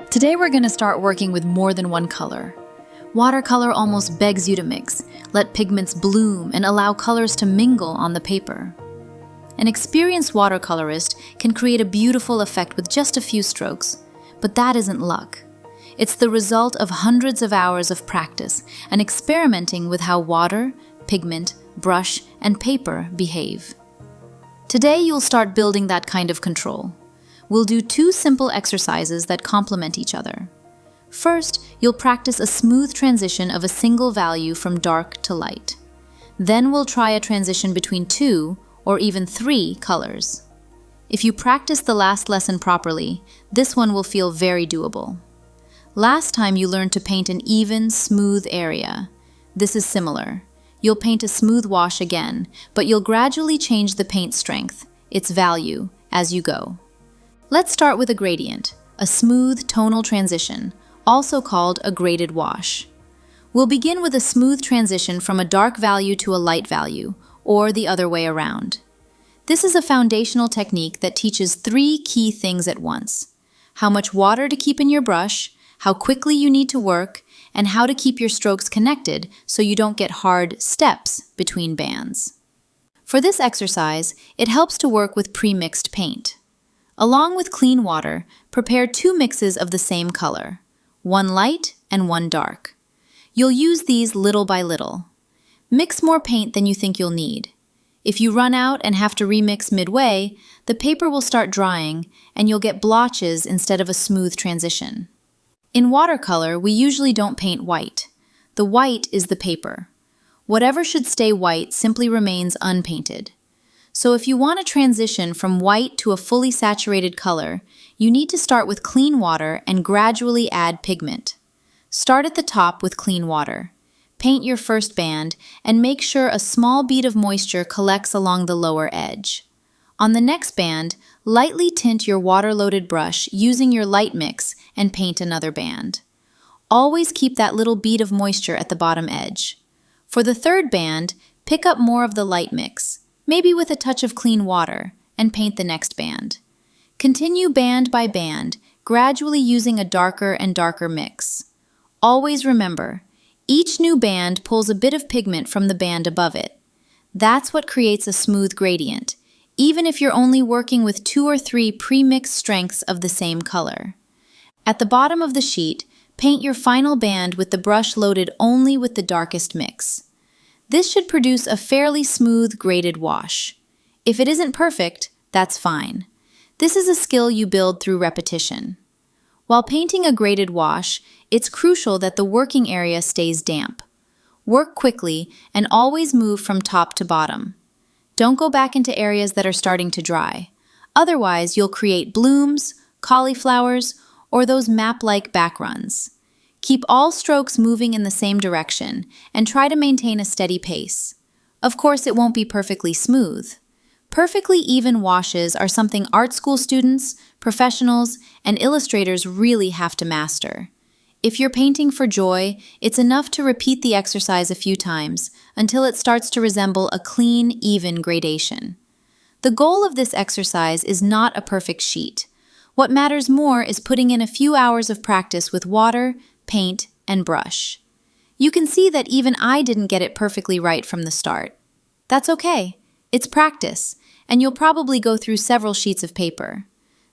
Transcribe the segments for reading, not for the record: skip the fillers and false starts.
Today we're going to start working with more than one color. Watercolor almost begs you to mix, let pigments bloom, and allow colors to mingle on the paper. An experienced watercolorist can create a beautiful effect with just a few strokes, but that isn't luck. It's the result of hundreds of hours of practice and experimenting with how water, pigment, brush, and paper behave. Today you'll start building that kind of control. We'll do two simple exercises that complement each other. First, you'll practice a smooth transition of a single value from dark to light. Then we'll try a transition between two or even three colors. If you practice the last lesson properly, this one will feel very doable. Last time you learned to paint an even, smooth area. This is similar. You'll paint a smooth wash again, but you'll gradually change the paint strength, its value, as you go. Let's start with a gradient, a smooth tonal transition, also called a graded wash. We'll begin with a smooth transition from a dark value to a light value, or the other way around. This is a foundational technique that teaches three key things at once: how much water to keep in your brush, how quickly you need to work, and how to keep your strokes connected so you don't get hard steps between bands. For this exercise, it helps to work with pre-mixed paint. Along with clean water, prepare two mixes of the same color, one light and one dark. You'll use these little by little. Mix more paint than you think you'll need. If you run out and have to remix midway, the paper will start drying and you'll get blotches instead of a smooth transition. In watercolor, we usually don't paint white. The white is the paper. Whatever should stay white simply remains unpainted. So if you want to transition from white to a fully saturated color, you need to start with clean water and gradually add pigment. Start at the top with clean water. Paint your first band and make sure a small bead of moisture collects along the lower edge. On the next band, lightly tint your water-loaded brush using your light mix and paint another band. Always keep that little bead of moisture at the bottom edge. For the third band, pick up more of the light mix, maybe with a touch of clean water, and paint the next band. Continue band by band, gradually using a darker and darker mix. Always remember, each new band pulls a bit of pigment from the band above it. That's what creates a smooth gradient, even if you're only working with 2 or 3 pre-mixed strengths of the same color. At the bottom of the sheet, paint your final band with the brush loaded only with the darkest mix. This should produce a fairly smooth graded wash. If it isn't perfect, that's fine. This is a skill you build through repetition. While painting a graded wash, it's crucial that the working area stays damp. Work quickly and always move from top to bottom. Don't go back into areas that are starting to dry. Otherwise, you'll create blooms, cauliflowers, or those map-like backruns. Keep all strokes moving in the same direction and try to maintain a steady pace. Of course, it won't be perfectly smooth. Perfectly even washes are something art school students, professionals, and illustrators really have to master. If you're painting for joy, it's enough to repeat the exercise a few times until it starts to resemble a clean, even gradation. The goal of this exercise is not a perfect sheet. What matters more is putting in a few hours of practice with water, paint, and brush. You can see that even I didn't get it perfectly right from the start. That's okay. It's practice, and you'll probably go through several sheets of paper.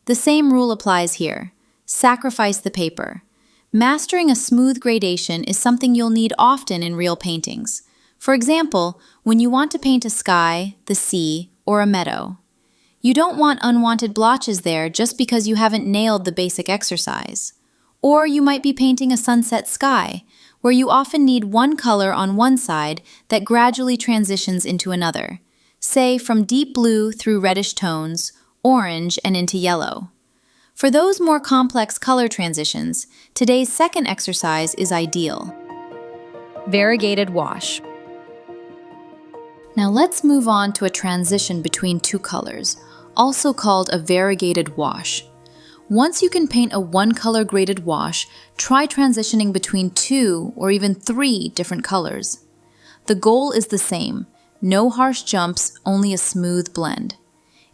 The same rule applies here. Sacrifice the paper. Mastering a smooth gradation is something you'll need often in real paintings. For example, when you want to paint a sky, the sea, or a meadow. You don't want unwanted blotches there just because you haven't nailed the basic exercise. Or you might be painting a sunset sky, where you often need one color on one side that gradually transitions into another, say from deep blue through reddish tones, orange, and into yellow. For those more complex color transitions, today's second exercise is ideal. Variegated Wash. Now let's move on to a transition between two colors, also called a variegated wash. Once you can paint a one-color graded wash, try transitioning between 2 or even 3 different colors. The goal is the same: no harsh jumps, only a smooth blend.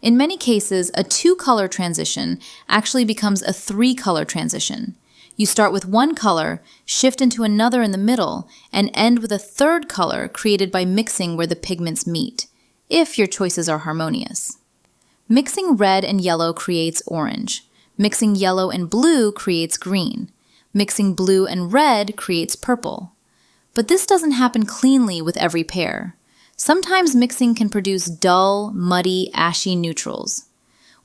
In many cases, a 2-color transition actually becomes a 3-color transition. You start with one color, shift into another in the middle, and end with a third color created by mixing where the pigments meet, if your choices are harmonious. Mixing red and yellow creates orange. Mixing yellow and blue creates green. Mixing blue and red creates purple. But this doesn't happen cleanly with every pair. Sometimes mixing can produce dull, muddy, ashy neutrals.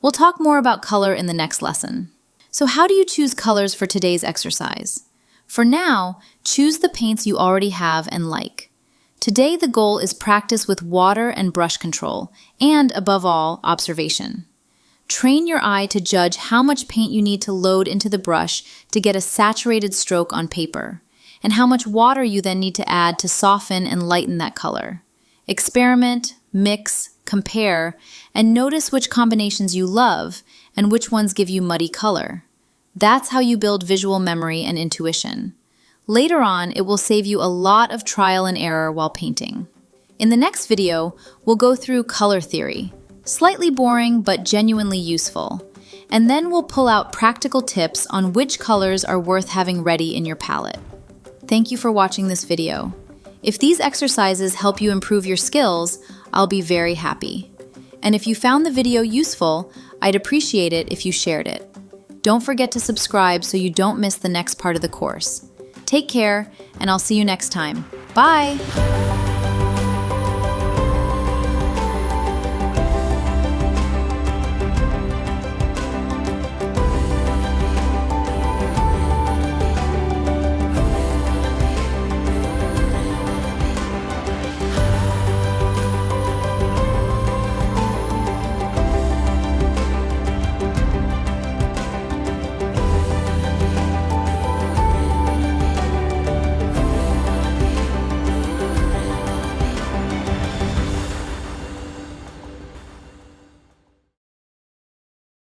We'll talk more about color in the next lesson. So how do you choose colors for today's exercise? For now, choose the paints you already have and like. Today the goal is practice with water and brush control, and above all, observation. Train your eye to judge how much paint you need to load into the brush to get a saturated stroke on paper, and how much water you then need to add to soften and lighten that color. Experiment, mix, compare, and notice which combinations you love and which ones give you muddy color. That's how you build visual memory and intuition. Later on, it will save you a lot of trial and error while painting. In the next video, we'll go through color theory. Slightly boring, but genuinely useful. And then we'll pull out practical tips on which colors are worth having ready in your palette. Thank you for watching this video. If these exercises help you improve your skills, I'll be very happy. And if you found the video useful, I'd appreciate it if you shared it. Don't forget to subscribe so you don't miss the next part of the course. Take care, and I'll see you next time. Bye!